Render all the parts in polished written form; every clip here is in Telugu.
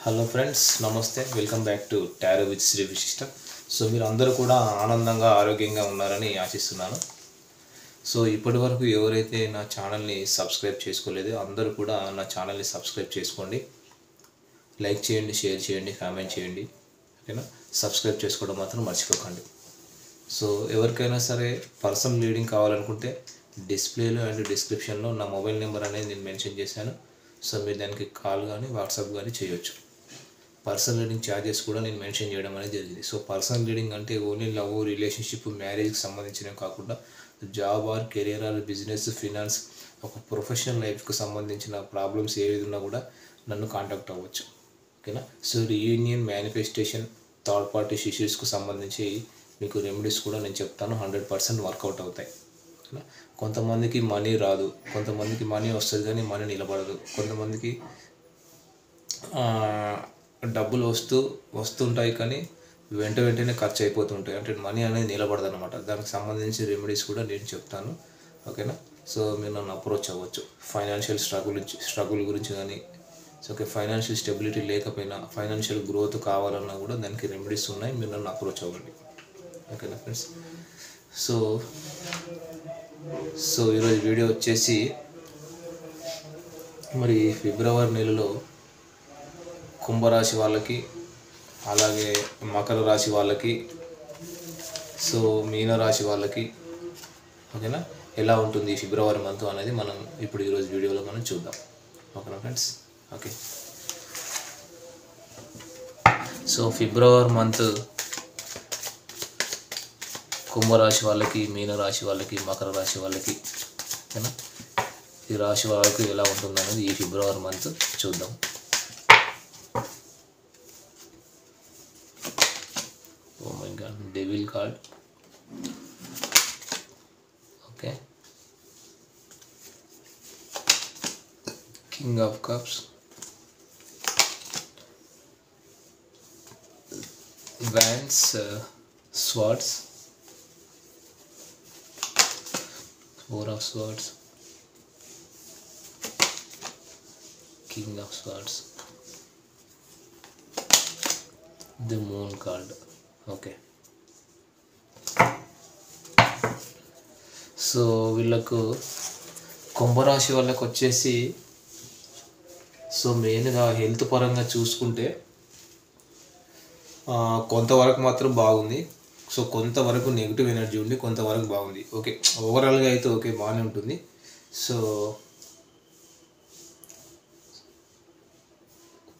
హలో ఫ్రెండ్స్, నమస్తే. Welcome back to tarot with Shri Vishishta. So మీరు అందరూ కూడా ఆనందంగా ఆరోగ్యంగా ఉన్నారని ఆశిస్తున్నాను. సో ఇప్పటి వరకు ఎవరైతే నా ఛానల్ని సబ్స్క్రైబ్ చేసుకోలేదో అందరూ కూడా నా ఛానల్ని సబ్స్క్రైబ్ చేసుకోండి. లైక్ చేయండి, షేర్ చేయండి, కామెంట్ చేయండి. ఓకేనా? సబ్స్క్రైబ్ చేసుకోవడం మాత్రం మర్చిపోకండి. సో ఎవరికైనా సరే పర్సనల్ రీడింగ్ కావాలనుకుంటే డిస్ప్లేలో అండ్ డిస్క్రిప్షన్లో నా మొబైల్ నెంబర్ అనేది నేను మెన్షన్ చేశాను. సో మీరు దానికి కాల్ కానీ వాట్సాప్ కానీ చేయొచ్చు. పర్సనల్ రీడింగ్ ఛార్జెస్ కూడా నేను మెన్షన్ చేయడం అనేది జరిగింది. సో పర్సనల్ రీడింగ్ అంటే ఓన్లీ లవ్, రిలేషన్షిప్, మ్యారేజ్కి సంబంధించినవి కాకుండా job or career or business, finance, ఒక ప్రొఫెషనల్ లైఫ్కి సంబంధించిన ప్రాబ్లమ్స్ ఏవి ఉన్నా కూడా నన్ను కాంటాక్ట్ అవ్వచ్చు. ఓకేనా? So reunion, manifestation, third party ఇష్యూస్కి సంబంధించి మీకు రెమెడీస్ కూడా నేను చెప్తాను. 100% వర్కౌట్ అవుతాయి. ఓకేనా? కొంతమందికి మనీ రాదు, కొంతమందికి మనీ వస్తుంది కానీ మనీ నిలబడదు, కొంతమందికి డబ్బులు వస్తుంటాయి కానీ వెంటనే ఖర్చు అయిపోతుంటాయి. అంటే మనీ అనేది నిలబడదు అనమాట. దానికి సంబంధించి రెమెడీస్ కూడా నేను చెప్తాను. ఓకేనా? సో మీరు నన్ను అప్రోచ్ అవ్వచ్చు. ఫైనాన్షియల్ స్ట్రగుల్ గురించి కానీ, సో ఓకే, ఫైనాన్షియల్ స్టెబిలిటీ లేకపోయినా ఫైనాన్షియల్ గ్రోత్ కావాలన్నా కూడా దానికి రెమెడీస్ ఉన్నాయి. మీరు నన్ను అప్రోచ్ అవ్వండి. ఓకేనా ఫ్రెండ్స్? సో ఈరోజు వీడియో వచ్చేసి మరి ఫిబ్రవరి నెలలో కుంభరాశి వాళ్ళకి, అలాగే మకర రాశి వాళ్ళకి, సో మీనరాశి వాళ్ళకి, ఓకేనా, ఎలా ఉంటుంది ఈ ఫిబ్రవరి మంత్ అనేది మనం ఇప్పుడు ఈరోజు వీడియోలో మనం చూద్దాం. ఓకేనా friends? Okay. So February month కుంభరాశి వాళ్ళకి, మీనరాశి వాళ్ళకి, మకర రాశి వాళ్ళకి, ఓకేనా, ఈ రాశి వాళ్ళకి ఎలా ఉంటుంది అనేది ఈ ఫిబ్రవరి మంత్ చూద్దాం. Oh my god, devil card. Okay. King of Cups. Wands, Swords. Four of Swords. King of Swords. The Moon card. Okay. So వీళ్ళకు కుంభరాశి వాళ్ళకు వచ్చేసి సో మెయిన్గా హెల్త్ పరంగా చూసుకుంటే కొంతవరకు మాత్రం బాగుంది. సో కొంతవరకు నెగిటివ్ ఎనర్జీ ఉంది, కొంతవరకు బాగుంది. ఓకే, ఓవరాల్గా అయితే ఓకే, బాగానే ఉంటుంది. సో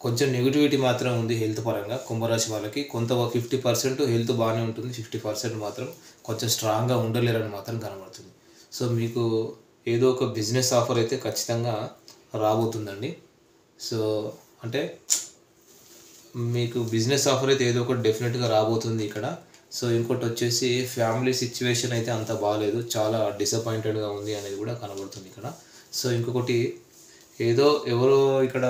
కొంచెం నెగిటివిటీ మాత్రం ఉంది హెల్త్ పరంగా కుంభరాశి వాళ్ళకి. 50% హెల్త్ బాగానే ఉంటుంది, 50% మాత్రం కొంచెం స్ట్రాంగ్గా ఉండలేరని మాత్రం కనబడుతుంది. సో మీకు ఏదో ఒక బిజినెస్ ఆఫర్ అయితే ఖచ్చితంగా రాబోతుందండి. సో అంటే మీకు బిజినెస్ ఆఫర్ అయితే ఏదో ఒకటి డెఫినెట్గా రాబోతుంది ఇక్కడ. సో ఇంకోటి వచ్చేసి ఫ్యామిలీ సిచ్యువేషన్ అయితే అంత బాగాలేదు, చాలా డిసప్పాయింటెడ్గా ఉంది అనేది కూడా కనబడుతుంది ఇక్కడ. సో ఇంకొకటి ఎవరో ఇక్కడ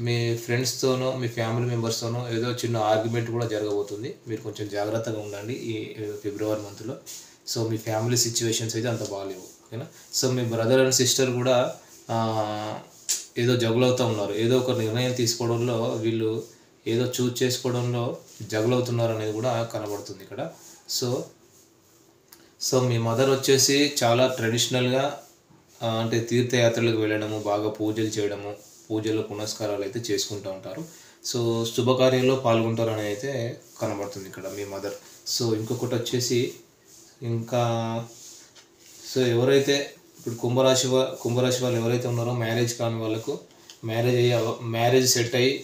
మీ ఫ్రెండ్స్తోనో మీ ఫ్యామిలీ మెంబర్స్తోనో ఏదో చిన్న ఆర్గ్యుమెంట్ కూడా జరగబోతుంది. మీరు కొంచెం జాగ్రత్తగా ఉండండి ఈ ఫిబ్రవరి మంత్లో. సో మీ ఫ్యామిలీ సిచ్యువేషన్స్ అయితే అంత బాగాలేవు. ఓకేనా? So me brother and sister కూడా ఏదో జగులవుతూ ఉన్నారు, ఏదో ఒక నిర్ణయం తీసుకోవడంలో వీళ్ళు ఏదో చూజ్ చేసుకోవడంలో జగులవుతున్నారు అనేది కూడా కనబడుతుంది ఇక్కడ. సో మీ మదర్ వచ్చేసి చాలా ట్రెడిషనల్గా అంటే తీర్థయాత్రలకు వెళ్ళడము, బాగా పూజలు చేయడము, పూజలు పునస్కారాలు అయితే చేసుకుంటూ ఉంటారు. సో శుభకార్యంలో పాల్గొంటారు అనేది అయితే కనబడుతుంది ఇక్కడ మీ మదర్. సో ఇంకొకటి వచ్చేసి సో ఎవరైతే ఇప్పుడు కుంభరాశి వాళ్ళు ఎవరైతే ఉన్నారో మ్యారేజ్ కాని వాళ్ళకు మ్యారేజ్ సెట్ అయ్యి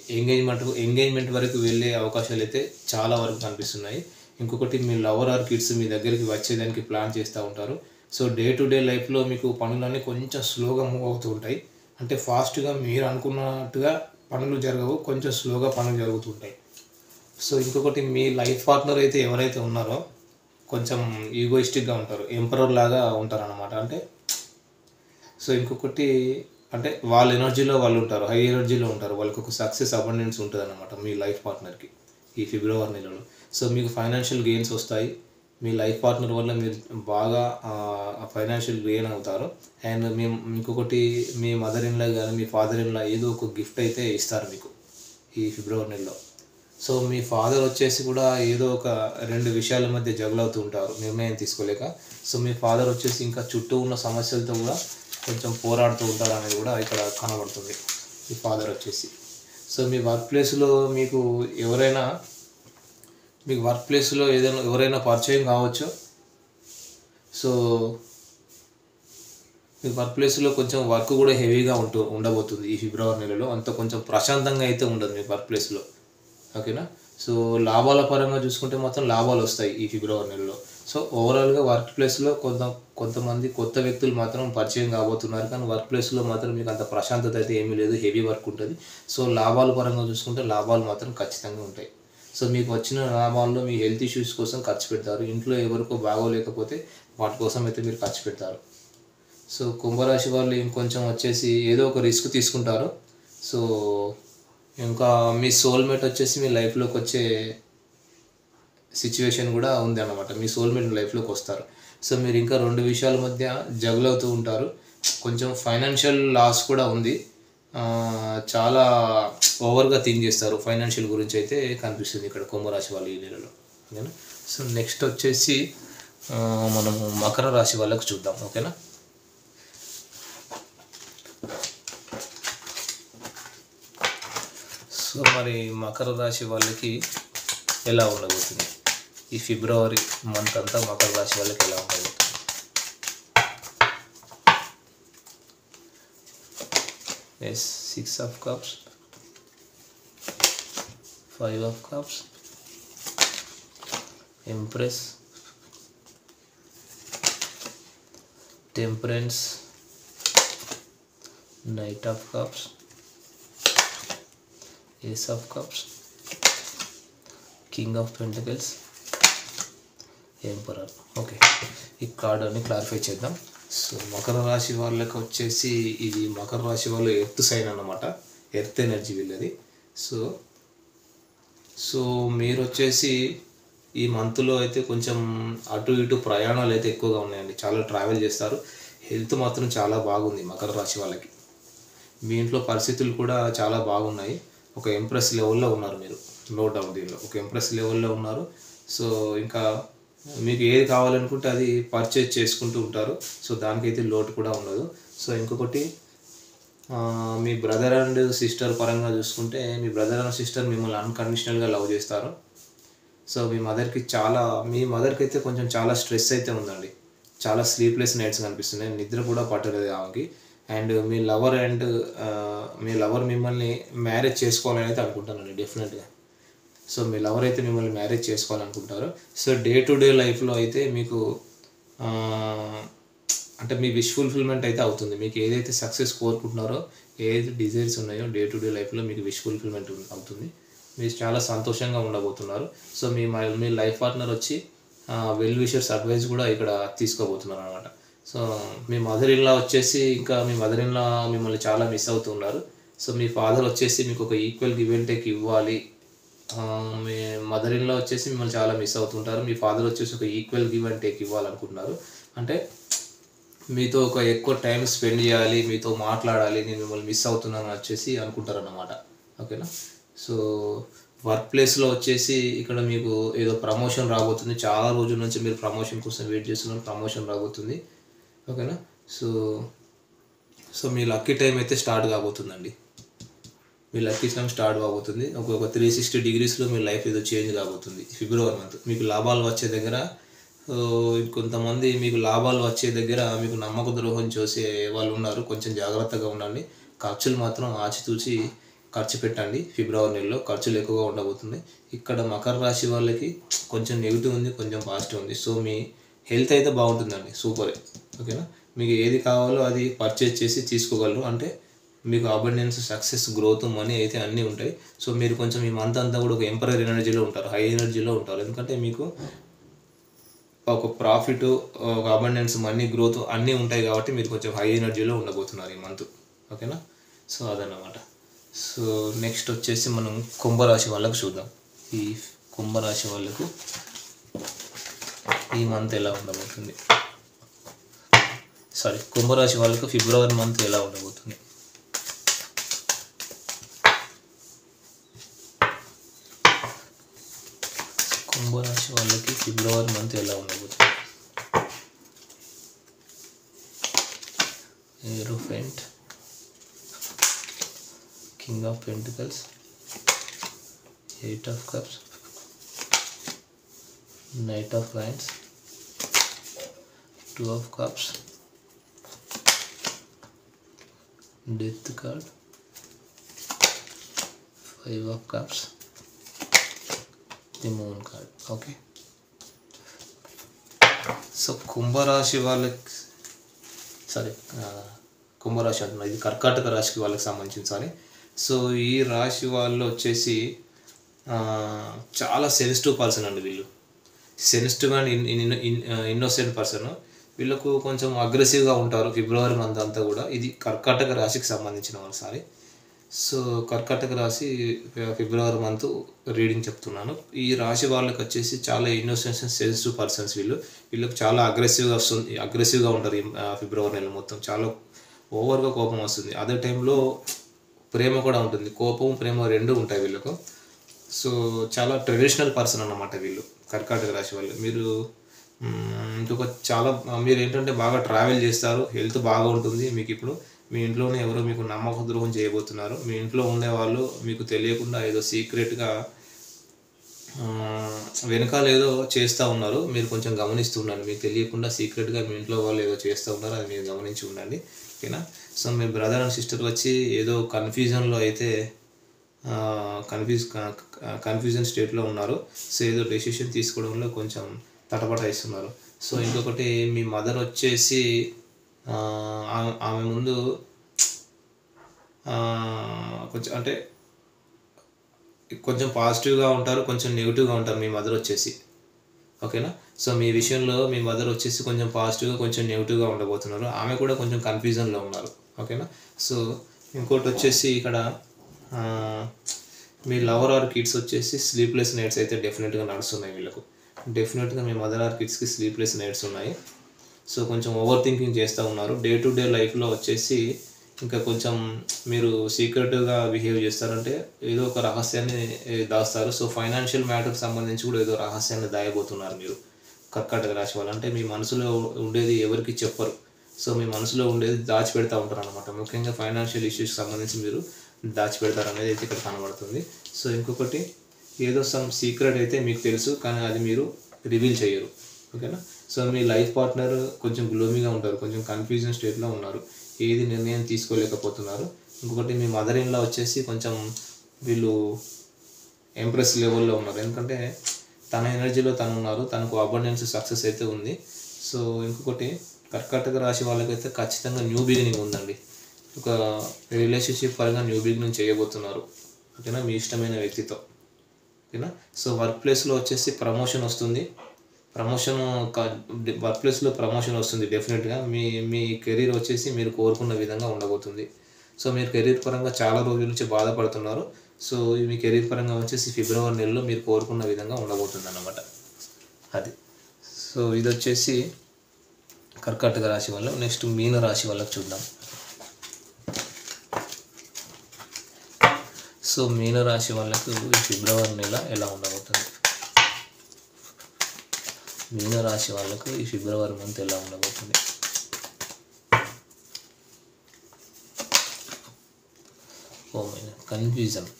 ఎంగేజ్మెంట్ వరకు వెళ్ళే అవకాశాలు అయితే చాలా వరకు కనిపిస్తున్నాయి. ఇంకొకటి మీ లవర్ ఆర్ కిడ్స్ మీ దగ్గరికి వచ్చేదానికి ప్లాన్ చేస్తూ ఉంటారు. సో డే టు డే లైఫ్లో మీకు పనులన్నీ కొంచెం స్లోగా మూవ్ అవుతూ ఉంటాయి. అంటే ఫాస్ట్గా మీరు అనుకున్నట్టుగా పనులు జరగవు, కొంచెం స్లోగా పనులు జరుగుతుంటాయి. సో ఇంకొకటి మీ లైఫ్ పార్ట్నర్ అయితే ఎవరైతే ఉన్నారో కొంచెం ఈగోయిస్టిక్గా ఉంటారు, ఎంపరర్ లాగా ఉంటారు అన్నమాట. అంటే సో ఇంకొకటి అంటే వాళ్ళ ఎనర్జీలో వాళ్ళు ఉంటారు, హై ఎనర్జీలో ఉంటారు, వాళ్ళకి ఒక సక్సెస్ అబండెన్స్ ఉంటుంది అన్నమాట మీ లైఫ్ పార్ట్నర్కి ఈ ఫిబ్రవరి నెలలో. సో మీకు ఫైనాన్షియల్ గెయిన్స్ వస్తాయి. మీ లైఫ్ పార్ట్నర్ వల్ల మీరు బాగా ఫైనాన్షియల్ గెయిన్ అవుతారు. అండ్ ఇంకొకటి మీ మదర్ ఇన్లా కానీ మీ ఫాదర్ ఇన్లా ఏదో ఒక గిఫ్ట్ అయితే ఇస్తారు మీకు ఈ ఫిబ్రవరి నెలలో. సో మీ ఫాదర్ వచ్చేసి కూడా ఏదో ఒక 2 విషయాల మధ్య జగలవుతూ ఉంటారు నిర్ణయం తీసుకోలేక. సో మీ ఫాదర్ వచ్చేసి ఇంకా చుట్టూ ఉన్న సమస్యలతో కూడా కొంచెం పోరాడుతూ ఉంటారు అనేది కూడా ఇక్కడ కనబడుతుంది మీ ఫాదర్ వచ్చేసి. సో మీ వర్క్ ప్లేస్లో మీకు ఎవరైనా పరిచయం కావచ్చు. సో మీ వర్క్ ప్లేస్లో కొంచెం వర్క్ కూడా హెవీగా ఉండబోతుంది ఈ ఫిబ్రవరి నెలలో. అంత కొంచెం ప్రశాంతంగా అయితే ఉండదు మీ వర్క్ ప్లేస్లో, ఓకేనా. సో లాభాల పరంగా చూసుకుంటే మాత్రం లాభాలు వస్తాయి ఈ ఫిబ్రవరి నెలలో. సో ఓవరాల్గా వర్క్ ప్లేస్లో కొంతమంది కొత్త వ్యక్తులు మాత్రం పరిచయం కాబోతున్నారు, కానీ వర్క్ ప్లేస్లో మాత్రం మీకు అంత ప్రశాంతత అయితే ఏమీ లేదు, హెవీ వర్క్ ఉంటుంది. సో లాభాల పరంగా చూసుకుంటే లాభాలు మాత్రం ఖచ్చితంగా ఉంటాయి. సో మీకు వచ్చిన లాభాల్లో మీ హెల్త్ ఇష్యూస్ కోసం ఖర్చు పెడతారు, ఇంట్లో ఎవరికో బాగోలేకపోతే వాటి కోసం అయితే మీరు ఖర్చు పెడతారు. సో కుంభరాశి వాళ్ళు ఇంకొంచెం వచ్చేసి ఏదో ఒక రిస్క్ తీసుకుంటారు. సో ఇంకా మీ సోల్మేట్ వచ్చేసి మీ లైఫ్లోకి వచ్చే సిచ్యువేషన్ కూడా ఉంది అన్నమాట. మీ సోల్మేట్ లైఫ్లోకి వస్తారు. సో మీరు ఇంకా 2 విషయాల మధ్య జగల్ అవుతూ ఉంటారు. కొంచెం ఫైనాన్షియల్ లాస్ కూడా ఉంది, చాలా ఓవర్గా థింక్ చేస్తారు ఫైనాన్షియల్ గురించి అయితే కనిపిస్తుంది ఇక్కడ కుంభరాశి వాళ్ళు ఈ నెలలో, ఓకేనా. సో నెక్స్ట్ వచ్చేసి మనము మకర రాశి వాళ్ళకు చూద్దాం, ఓకేనా. సో మరి మకర రాశి వాళ్ళకి ఎలా ఉండబోతుంది ఈ ఫిబ్రవరి మంత్ అంతా? మకర రాశి వాళ్ళకి ఎలా ఉండబోతుంది? Yes 6 of cups, 5 of cups, Empress, Temperance, Knight of cups, Ace of cups, King of Pentacles, Emperor. Okay, ఈ కార్డ్ అని క్లారిఫై చేద్దాం. సో మకర రాశి వాళ్ళకి వచ్చేసి ఇది మకర రాశి వాళ్ళు ఎర్త్ సైన్ అన్నమాట, ఎర్త్ ఎనర్జీ వీళ్ళది. సో మీరు వచ్చేసి ఈ మంత్లో అయితే కొంచెం అటు ఇటు ప్రయాణాలు అయితే ఎక్కువగా ఉన్నాయండి, చాలా ట్రావెల్ చేస్తారు. హెల్త్ మాత్రం చాలా బాగుంది మకర రాశి వాళ్ళకి. మీ ఇంట్లో పరిస్థితులు కూడా చాలా బాగున్నాయి. ఒక ఎంప్రెస్ లెవెల్లో ఉన్నారు మీరు, నో డౌట్ దీనిలో ఒక ఎంప్రెస్ లెవెల్లో ఉన్నారు. సో ఇంకా మీకు ఏది కావాలనుకుంటే అది పర్చేజ్ చేసుకుంటూ ఉంటారు. సో దానికైతే లోటు కూడా ఉండదు. సో ఇంకొకటి మీ బ్రదర్ అండ్ సిస్టర్ పరంగా చూసుకుంటే మీ బ్రదర్ అండ్ సిస్టర్ మిమ్మల్ని అన్కండిషనల్గా లవ్ చేస్తారు. సో మీ మదర్కి అయితే కొంచెం చాలా స్ట్రెస్ అయితే ఉందండి, చాలా స్లీప్లెస్ నైట్స్ కనిపిస్తున్నాయి, నిద్ర కూడా పట్టలేదు ఆమెకి. అండ్ మీ లవర్ మిమ్మల్ని మ్యారేజ్ చేసుకోవాలని అయితే అనుకుంటానండి డెఫినెట్గా. సో మీ లవర్ అయితే మిమ్మల్ని మ్యారేజ్ చేసుకోవాలనుకుంటారు. సో డే టు డే లైఫ్లో అయితే మీకు అంటే మీ విష్ ఫుల్ఫిల్మెంట్ అయితే అవుతుంది. మీకు ఏదైతే సక్సెస్ కోరుకుంటున్నారో, ఏదైతే డిజైర్స్ ఉన్నాయో డే టు డే లైఫ్లో మీకు విష్ ఫుల్ఫిల్మెంట్ అవుతుంది. మీరు చాలా సంతోషంగా ఉండబోతున్నారు. సో మీ లైఫ్ పార్ట్నర్ వచ్చి వెల్ విషర్స్ అడ్వైస్ కూడా ఇక్కడ తీసుకోబోతున్నారు అనమాట. So me mother in law వచ్చేసి మిమ్మల్ని చాలా మిస్ అవుతున్నారు. సో మీ ఫాదర్ వచ్చేసి మీకు ఒక ఈక్వల్ గివ్ అండ్ టేక్ ఇవ్వాలి. మీ మదర్ ఇన్ లా వచ్చేసి మిమ్మల్ని చాలా మిస్ అవుతుంటారు. మీ ఫాదర్ వచ్చేసి ఒక ఈక్వల్ గివ్ అండ్ టేక్ ఇవ్వాలనుకుంటున్నారు. అంటే మీతో ఒక ఎక్కువ టైం స్పెండ్ చేయాలి, మీతో మాట్లాడాలి, నేను మిమ్మల్ని మిస్ అవుతున్నాను వచ్చేసి అనుకుంటారు అన్నమాట, ఓకేనా. సో వర్క్ ప్లేస్లో వచ్చేసి ఇక్కడ మీకు ఏదో ప్రమోషన్ రాబోతుంది. చాలా రోజుల నుంచి మీరు ప్రమోషన్ కోసం వెయిట్ చేస్తున్నారు, ప్రమోషన్ రాబోతుంది, ఓకేనా. సో మీ లక్కీ టైం అయితే స్టార్ట్ కాబోతుందండి. మీ లక్కీ టైం స్టార్ట్ కాబోతుంది. ఒక 360 degreesలో మీ లైఫ్ ఏదో చేంజ్ కాబోతుంది ఫిబ్రవరి మంత్. మీకు లాభాలు వచ్చే దగ్గర కొంతమంది మీకు నమ్మక ద్రోహం చేసే వాళ్ళు ఉన్నారు. కొంచెం జాగ్రత్తగా ఉండండి. ఖర్చులు మాత్రం ఆచితూచి ఖర్చు పెట్టండి. ఫిబ్రవరి నెలలో ఖర్చులు ఎక్కువగా ఉండబోతుంది. ఇక్కడ మకర రాశి వాళ్ళకి కొంచెం నెగిటివ్ ఉంది, కొంచెం పాజిటివ్ ఉంది. సో మీ హెల్త్ అయితే బాగుంటుందండి, సూపర్, ఓకేనా. మీకు ఏది కావాలో అది పర్చేజ్ చేసి తీసుకోగలరు. అంటే మీకు అబండెన్స్, సక్సెస్, గ్రోత్, మనీ అయితే అన్నీ ఉంటాయి. సో మీరు కొంచెం ఈ మంత్ అంతా కూడా ఒక ఎంపరర్ ఎనర్జీలో ఉంటారు, హై ఎనర్జీలో ఉంటారు. ఎందుకంటే మీకు ఒక ప్రాఫిట్, ఒక అబండెన్స్, మనీ, గ్రోత్ అన్నీ ఉంటాయి కాబట్టి మీరు కొంచెం హై ఎనర్జీలో ఉండబోతున్నారు ఈ మంత్, ఓకేనా. సో అదన్నమాట. సో నెక్స్ట్ వచ్చేసి మనం కుంభరాశి వాళ్ళకు చూద్దాం. ఈ కుంభరాశి వాళ్ళకు ఈ మంత్ ఎలా ఉండబోతుంది, కుంభరాశి వాళ్ళకు ఫిబ్రవరి మంత్ ఎలా ఉండబోతుంది. కుంభరాశి వాళ్ళకి ఫిబ్రవరి మంత్ ఎలా ఉండబోతుంది? Hierophant, king of pentacles, 8 of cups, knight of wands, 2 of cups, death card, 5 of cups, the moon card. Okay, so కుంభరాశి వాళ్ళకి కుంభరాశి అంటున్నా, ఇది కర్కాటక రాశికి వాళ్ళకి సంబంధించింది. సారీ. సో ఈ రాశి వాళ్ళు వచ్చేసి చాలా సెన్సిటివ్ పర్సన్ అండి. వీళ్ళు సెన్సిటివ్ అండ్ ఇన్నోసెంట్ పర్సన్. వీళ్ళకు కొంచెం అగ్రెసివ్గా ఉంటారు ఫిబ్రవరి మంత్ అంతా కూడా. ఇది కర్కాటక రాశికి సంబంధించిన వాళ్ళు. సారీ. సో కర్కాటక రాశి ఫిబ్రవరి మంత్ రీడింగ్ చెప్తున్నాను. ఈ రాశి వాళ్ళకి వచ్చేసి చాలా ఇన్నోసెన్స్ అండ్ సెన్సిటివ్ పర్సన్స్. వీళ్ళకి చాలా అగ్రెసివ్గా ఉంటారు. ఈ ఫిబ్రవరి నెల మొత్తం చాలా ఓవర్గా కోపం వస్తుంది. అదే టైంలో ప్రేమ కూడా ఉంటుంది. కోపం, ప్రేమ రెండు ఉంటాయి వీళ్ళకు. సో చాలా ట్రెడిషనల్ పర్సన్ అన్నమాట వీళ్ళు, కర్కాటక రాశి వాళ్ళు. మీరు ఏంటంటే బాగా ట్రావెల్ చేస్తారు, హెల్త్ బాగా ఉంటుంది మీకు. ఇప్పుడు మీ ఇంట్లోనే ఎవరో మీకు నమ్మక ద్రోహం చేయబోతున్నారు. మీ ఇంట్లో ఉండేవాళ్ళు మీకు తెలియకుండా ఏదో సీక్రెట్గా వెనకాల ఏదో చేస్తూ ఉన్నారు. మీరు కొంచెం గమనిస్తూ ఉండండి. మీకు తెలియకుండా సీక్రెట్గా మీ ఇంట్లో వాళ్ళు ఏదో చేస్తూ ఉన్నారు, అది మీరు గమనించి ఉండండి. ఓకేనా? So me brother and sister వచ్చి ఏదో కన్ఫ్యూజన్లో అయితే కన్ఫ్యూజన్ స్టేట్లో ఉన్నారు. సో ఏదో డెసిషన్ తీసుకోవడంలో కొంచెం తటపటాయిస్తున్నారు. సో ఇంకొకటి, మీ మదర్ వచ్చేసి ఆమె ముందు కొంచెం పాజిటివ్గా ఉంటారు, కొంచెం నెగిటివ్గా ఉంటారు మీ మదర్ వచ్చేసి. ఓకేనా? సో మీ విషయంలో మీ మదర్ వచ్చేసి కొంచెం పాజిటివ్గా, కొంచెం నెగిటివ్గా ఉండబోతున్నారు. ఆమె కూడా కొంచెం కన్ఫ్యూజన్లో ఉన్నారు. ఓకేనా? సో ఇంకోటి వచ్చేసి ఇక్కడ మీ లవర్ ఆర్ కిడ్స్ వచ్చేసి స్లీప్లెస్ నైట్స్ అయితే డెఫినెట్గా నడుస్తున్నాయి వీళ్ళకు. డెఫినెట్గా మీ మదర్ ఆర్ కిడ్స్కి స్లీప్లెస్ నైట్స్ ఉన్నాయి. సో కొంచెం ఓవర్ థింకింగ్ చేస్తూ ఉన్నారు. డే టు డే లైఫ్లో వచ్చేసి ఇంకా కొంచెం మీరు సీక్రెట్గా బిహేవ్ చేస్తారంటే ఏదో ఒక రహస్యాన్ని దాస్తారు. సో ఫైనాన్షియల్ మ్యాటర్కి సంబంధించి కూడా ఏదో రహస్యాన్ని దాయబోతున్నారు మీరు, కర్కాటక రాశి వాళ్ళు. అంటే మీ మనసులో ఉండేది ఎవరికి చెప్పరు. సో మీ మనసులో ఉండేది దాచిపెడతా ఉంటారు అనమాట. ముఖ్యంగా ఫైనాన్షియల్ ఇష్యూస్కి సంబంధించి మీరు దాచిపెడతారు అనేది అయితే ఇక్కడ కనబడుతుంది. సో ఇంకొకటి, ఏదో సమ్ సీక్రెట్ అయితే మీకు తెలుసు, కానీ అది మీరు రివీల్ చేయరు. ఓకేనా? సో మీ లైఫ్ పార్ట్నర్ కొంచెం గ్లోమీగా ఉంటారు, కొంచెం కన్ఫ్యూజన్ స్టేట్లో ఉన్నారు, ఏది నిర్ణయం తీసుకోలేకపోతున్నారు. ఇంకొకటి, మీ మదర్ ఇన్లా వచ్చేసి కొంచెం వీళ్ళు ఎంప్రెస్ లెవెల్లో ఉన్నారు. ఎందుకంటే తన ఎనర్జీలో తను ఉన్నారు, తనకు అబండెన్స్ సక్సెస్ అయితే ఉంది. సో ఇంకొకటి, కర్కాటక రాశి వాళ్ళకైతే ఖచ్చితంగా న్యూ బిగినింగ్ ఉందండి. ఒక రిలేషన్షిప్ పరంగా న్యూ బిగినింగ్ చేయబోతున్నారు. ఓకేనా? మీ ఇష్టమైన వ్యక్తితో. ఓకేనా? సో వర్క్ ప్లేస్లో వచ్చేసి ప్రమోషన్ వస్తుంది. వర్క్ ప్లేస్లో ప్రమోషన్ వస్తుంది డెఫినెట్గా. మీ కెరీర్ వచ్చేసి మీరు కోరుకున్న విధంగా ఉండబోతుంది. సో మీరు కెరీర్ పరంగా చాలా రోజుల నుంచి బాధపడుతున్నారు. సో మీ కెరీర్ పరంగా వచ్చేసి ఫిబ్రవరి నెలలో మీరు కోరుకున్న విధంగా ఉండబోతుంది అన్నమాట. అది. సో ఇది వచ్చేసి కర్కాటక రాశి వాళ్ళు. నెక్స్ట్ మీన రాశి వాళ్ళకి చూద్దాం. సో మీన రాశి వాళ్ళకు ఈ ఫిబ్రవరి నెల ఎలా ఉండబోతుంది? మీన రాశి వాళ్ళకు ఈ ఫిబ్రవరి మంత్ ఎలా ఉండబోతుంది? ఓ మైనా కన్ఫ్యూజన్.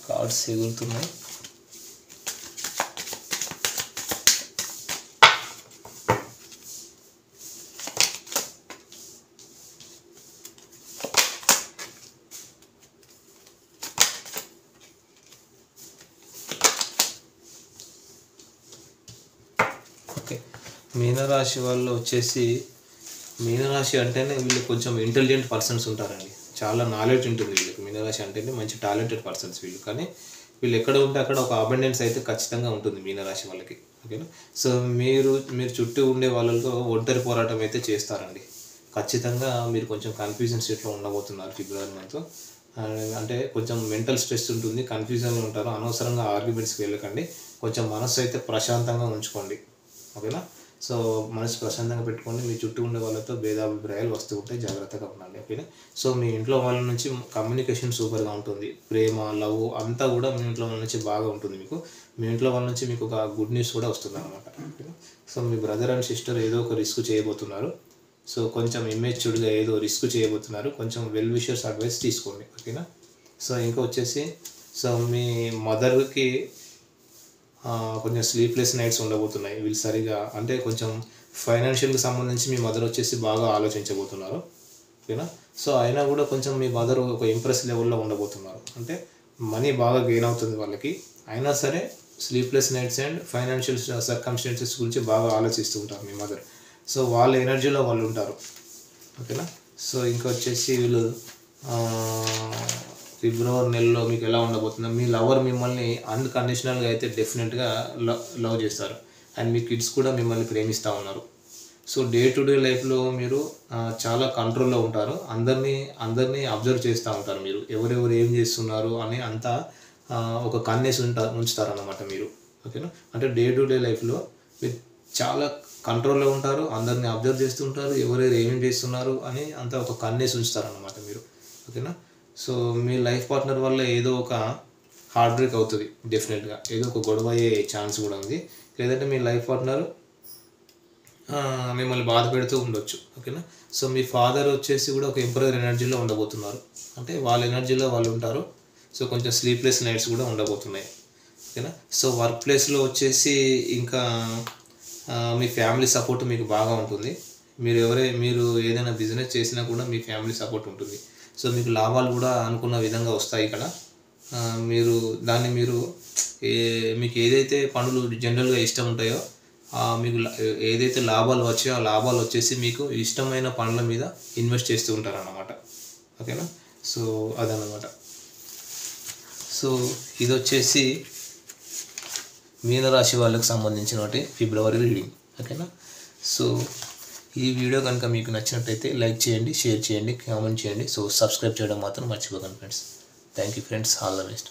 కార్డ్స్ ఎగురుతున్నాయి. మీనరాశి వాళ్ళు వచ్చేసి, మీనరాశి అంటేనే వీళ్ళు కొంచెం ఇంటెలిజెంట్ పర్సన్స్ ఉంటారండి. చాలా నాలెడ్జ్ ఉంటుంది వీళ్ళకి. మీనరాశి అంటేనే మంచి టాలెంటెడ్ పర్సన్స్ వీళ్ళు. కానీ వీళ్ళు ఎక్కడ ఉంటే అక్కడ ఒక అబండెన్స్ అయితే ఖచ్చితంగా ఉంటుంది మీనరాశి వాళ్ళకి. ఓకేనా? సో మీరు చుట్టూ ఉండే వాళ్ళతో ఒంటరి పోరాటం అయితే చేస్తారండి. ఖచ్చితంగా మీరు కొంచెం కన్ఫ్యూజన్ స్టేట్లో ఉండబోతున్నారు ఫిబ్రవరి మంత్. అంటే కొంచెం మెంటల్ స్ట్రెస్ ఉంటుంది, కన్ఫ్యూజన్లో ఉంటారు. అనవసరంగా ఆర్గ్యుమెంట్స్కి వెళ్ళకండి. కొంచెం మనసు అయితే ప్రశాంతంగా ఉంచుకోండి. ఓకేనా? సో మనసు ప్రశాంతంగా పెట్టుకోండి. మీ చుట్టూ ఉండే వాళ్ళతో భేదాభిప్రాయాలు వస్తూ ఉంటాయి, జాగ్రత్తగా ఉండండి. ఓకేనా. సో మీ ఇంట్లో వాళ్ళ నుంచి కమ్యూనికేషన్ సూపర్గా ఉంటుంది. ప్రేమ, లవ్ అంతా కూడా మీ ఇంట్లో వాళ్ళ నుంచి బాగా ఉంటుంది. మీ ఇంట్లో వాళ్ళ నుంచి మీకు ఒక గుడ్ న్యూస్ కూడా వస్తుంది అనమాట. ఓకేనా. So me brother and sister ఏదో ఒక రిస్క్ చేయబోతున్నారు. సో కొంచెం ఇమేచ్యూర్డ్గా ఏదో రిస్క్ చేయబోతున్నారు. కొంచెం వెల్ విషర్స్ అడ్వైస్ తీసుకోండి. ఓకేనా. సో ఇంకా వచ్చేసి సో మీ మదర్కి కొంచెం స్లీప్లెస్ నైట్స్ ఉండబోతున్నాయి. వీళ్ళు సరిగా అంటే కొంచెం ఫైనాన్షియల్కి సంబంధించి మీ మదర్ వచ్చేసి బాగా ఆలోచించబోతున్నారు. ఓకేనా. సో అయినా కూడా కొంచెం మీ మదర్ ఒక ఇంప్రెస్ లెవెల్లో ఉండబోతున్నారు. అంటే మనీ బాగా గెయిన్ అవుతుంది వాళ్ళకి, అయినా సరే sleepless nights and financial circumstances గురించి బాగా ఆలోచిస్తూ ఉంటారు మీ మదర్. సో వాళ్ళ ఎనర్జీలో వాళ్ళు ఉంటారు. ఓకేనా. సో ఇంకా వచ్చేసి వీళ్ళు ఫిబ్రవరి నెలలో మీకు ఎలా ఉండబోతుందో, మీ లవర్ మిమ్మల్ని అన్కండిషనల్గా అయితే డెఫినెట్గా లవ్ చేస్తారు. అండ్ మీ కిడ్స్ కూడా మిమ్మల్ని ప్రేమిస్తూ ఉన్నారు. సో డే టు డే లైఫ్లో మీరు చాలా కంట్రోల్లో ఉంటారు. అందరినీ అబ్జర్వ్ చేస్తూ ఉంటారు. మీరు ఎవరెవరు ఏం చేస్తున్నారు అని అంతా ఒక కన్నేసి ఉంచుతారన్నమాట మీరు. ఓకేనా. అంటే డే టు డే లైఫ్లో మీరు చాలా కంట్రోల్లో ఉంటారు. అందరినీ అబ్జర్వ్ చేస్తూ ఉంటారు. ఎవరెవరు ఏమేమి చేస్తున్నారు అని అంతా ఒక కన్నేసి ఉంచుతారన్నమాట మీరు. ఓకేనా. సో మీ లైఫ్ పార్ట్నర్ వల్ల ఏదో ఒక హార్ట్ బ్రేక్ అవుతుంది డెఫినెట్గా, ఏదో ఒక గొడవ అయ్యే ఛాన్స్ కూడా ఉంది. లేదంటే మీ లైఫ్ పార్ట్నర్ మిమ్మల్ని బాధ పెడుతూ ఉండొచ్చు. ఓకేనా. సో మీ ఫాదర్ వచ్చేసి కూడా ఒక ఎంపరర్ ఎనర్జీలో ఉండబోతున్నారు. అంటే వాళ్ళ ఎనర్జీలో వాళ్ళు ఉంటారు. సో కొంచెం స్లీప్లెస్ నైట్స్ కూడా ఉండబోతున్నాయి. ఓకేనా. సో వర్క్ ప్లేస్లో వచ్చేసి ఇంకా మీ ఫ్యామిలీ సపోర్ట్ మీకు బాగా ఉంటుంది. మీరు ఏదైనా బిజినెస్ చేసినా కూడా మీ ఫ్యామిలీ సపోర్ట్ ఉంటుంది. సో మీకు లాభాలు కూడా అనుకున్న విధంగా వస్తాయి ఇక్కడ. మీకు ఏదైతే పనులు జనరల్గా ఇష్టం ఉంటాయో మీకు ఏదైతే లాభాలు వచ్చాయో ఆ లాభాలు వచ్చేసి మీకు ఇష్టమైన పనుల మీద ఇన్వెస్ట్ చేస్తూ ఉంటారన్నమాట. ఓకేనా. సో అదన్నమాట. సో ఇది వచ్చేసి మీనరాశి వాళ్ళకి సంబంధించినటువంటి ఫిబ్రవరి రీడింగ్. ఓకేనా. సో ఈ వీడియో కనుక మీకు నచ్చినట్టయితే లైక్ చేయండి, షేర్ చేయండి, కామెంట్ చేయండి. సో సబ్స్క్రైబ్ చేయడం మాత్రం మర్చిపోకండి friends. Thank you friends. All the best.